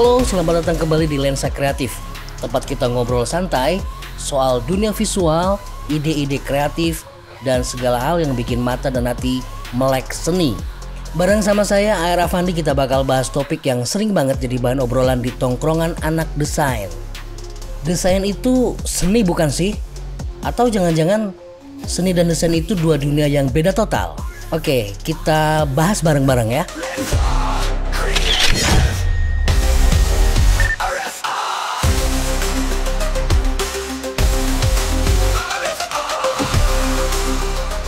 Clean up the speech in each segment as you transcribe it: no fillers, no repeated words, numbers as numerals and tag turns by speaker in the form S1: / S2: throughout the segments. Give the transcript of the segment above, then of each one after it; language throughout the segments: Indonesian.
S1: Halo, selamat datang kembali di Lensa Kreatif, tempat kita ngobrol santai soal dunia visual, ide-ide kreatif, dan segala hal yang bikin mata dan hati melek seni. Bareng sama saya, A.R. Afandi, kita bakal bahas topik yang sering banget jadi bahan obrolan di tongkrongan anak desain. Desain itu seni bukan sih? Atau jangan-jangan seni dan desain itu dua dunia yang beda total? Oke, kita bahas bareng-bareng ya.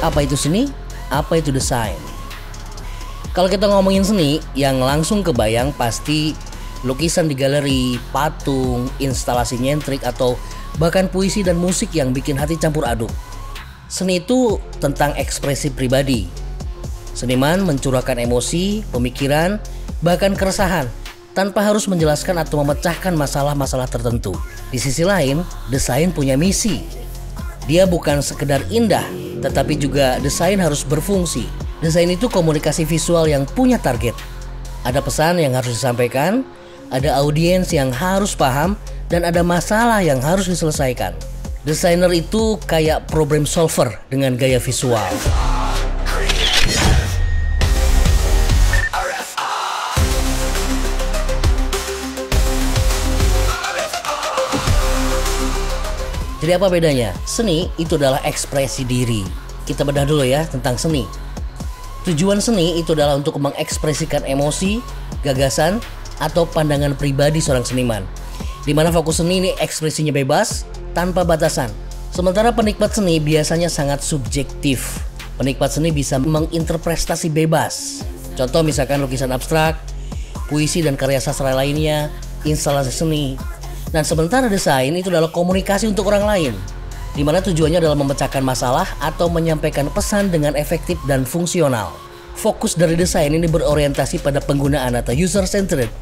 S1: Apa itu seni? Apa itu desain? Kalau kita ngomongin seni, yang langsung kebayang pasti lukisan di galeri, patung, instalasi nyentrik, atau bahkan puisi dan musik yang bikin hati campur aduk. Seni itu tentang ekspresi pribadi. Seniman mencurahkan emosi, pemikiran, bahkan keresahan tanpa harus menjelaskan atau memecahkan masalah-masalah tertentu. Di sisi lain, desain punya misi. Dia bukan sekedar indah, tetapi juga desain harus berfungsi. Desain itu komunikasi visual yang punya target. Ada pesan yang harus disampaikan, ada audiens yang harus paham, dan ada masalah yang harus diselesaikan. Desainer itu kayak problem solver dengan gaya visual. Jadi apa bedanya? Seni itu adalah ekspresi diri. Kita bedah dulu ya tentang seni. Tujuan seni itu adalah untuk mengekspresikan emosi, gagasan, atau pandangan pribadi seorang seniman. Di mana fokus seni ini ekspresinya bebas, tanpa batasan. Sementara penikmat seni biasanya sangat subjektif. Penikmat seni bisa menginterpretasi bebas. Contoh misalkan lukisan abstrak, puisi dan karya sastra lainnya, instalasi seni. Dan sementara desain itu adalah komunikasi untuk orang lain, di mana tujuannya adalah memecahkan masalah atau menyampaikan pesan dengan efektif dan fungsional. Fokus dari desain ini berorientasi pada penggunaan atau user-centered.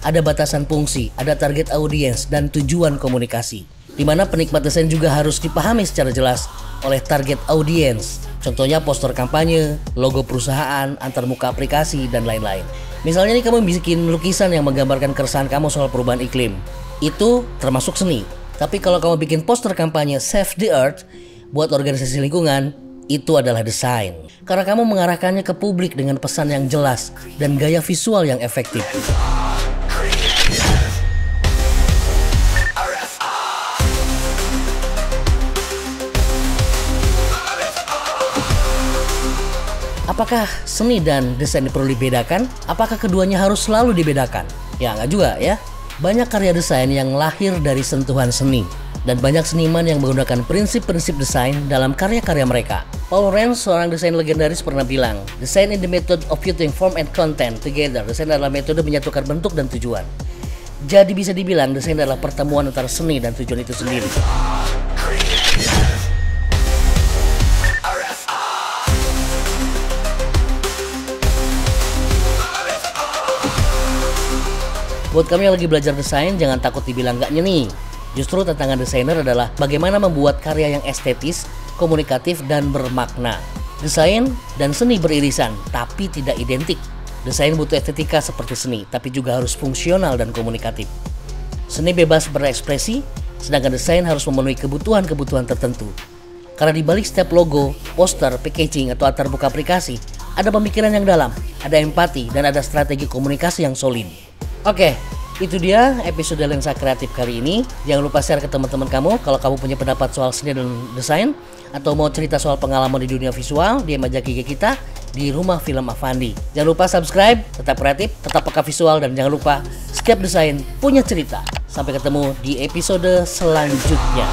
S1: Ada batasan fungsi, ada target audiens, dan tujuan komunikasi. Di mana penikmat desain juga harus dipahami secara jelas oleh target audiens. Contohnya poster kampanye, logo perusahaan, antarmuka aplikasi, dan lain-lain. Misalnya nih kamu bikin lukisan yang menggambarkan keresahan kamu soal perubahan iklim. Itu termasuk seni. Tapi kalau kamu bikin poster kampanye Save the Earth buat organisasi lingkungan, itu adalah desain. Karena kamu mengarahkannya ke publik dengan pesan yang jelas dan gaya visual yang efektif. Apakah seni dan desain perlu dibedakan? Apakah keduanya harus selalu dibedakan? Ya nggak juga ya. Banyak karya desain yang lahir dari sentuhan seni, dan banyak seniman yang menggunakan prinsip-prinsip desain dalam karya-karya mereka. Paul Rens, seorang desain legendaris, pernah bilang, "Design is the method of putting form and content together." Desain adalah metode menyatukan bentuk dan tujuan. Jadi bisa dibilang desain adalah pertemuan antara seni dan tujuan itu sendiri. Buat kami yang lagi belajar desain, jangan takut dibilang gak nyeni. Justru tantangan desainer adalah bagaimana membuat karya yang estetis, komunikatif, dan bermakna. Desain dan seni beririsan, tapi tidak identik. Desain butuh estetika seperti seni, tapi juga harus fungsional dan komunikatif. Seni bebas berekspresi, sedangkan desain harus memenuhi kebutuhan-kebutuhan tertentu. Karena di balik setiap logo, poster, packaging, atau antarmuka aplikasi, ada pemikiran yang dalam, ada empati, dan ada strategi komunikasi yang solid. Oke, itu dia episode Lensa Kreatif kali ini. Jangan lupa share ke teman-teman kamu kalau kamu punya pendapat soal seni dan desain, atau mau cerita soal pengalaman di dunia visual, DM aja IG kita di Rumah Film Afandi. Jangan lupa subscribe, tetap kreatif, tetap peka visual, dan jangan lupa setiap desain punya cerita. Sampai ketemu di episode selanjutnya.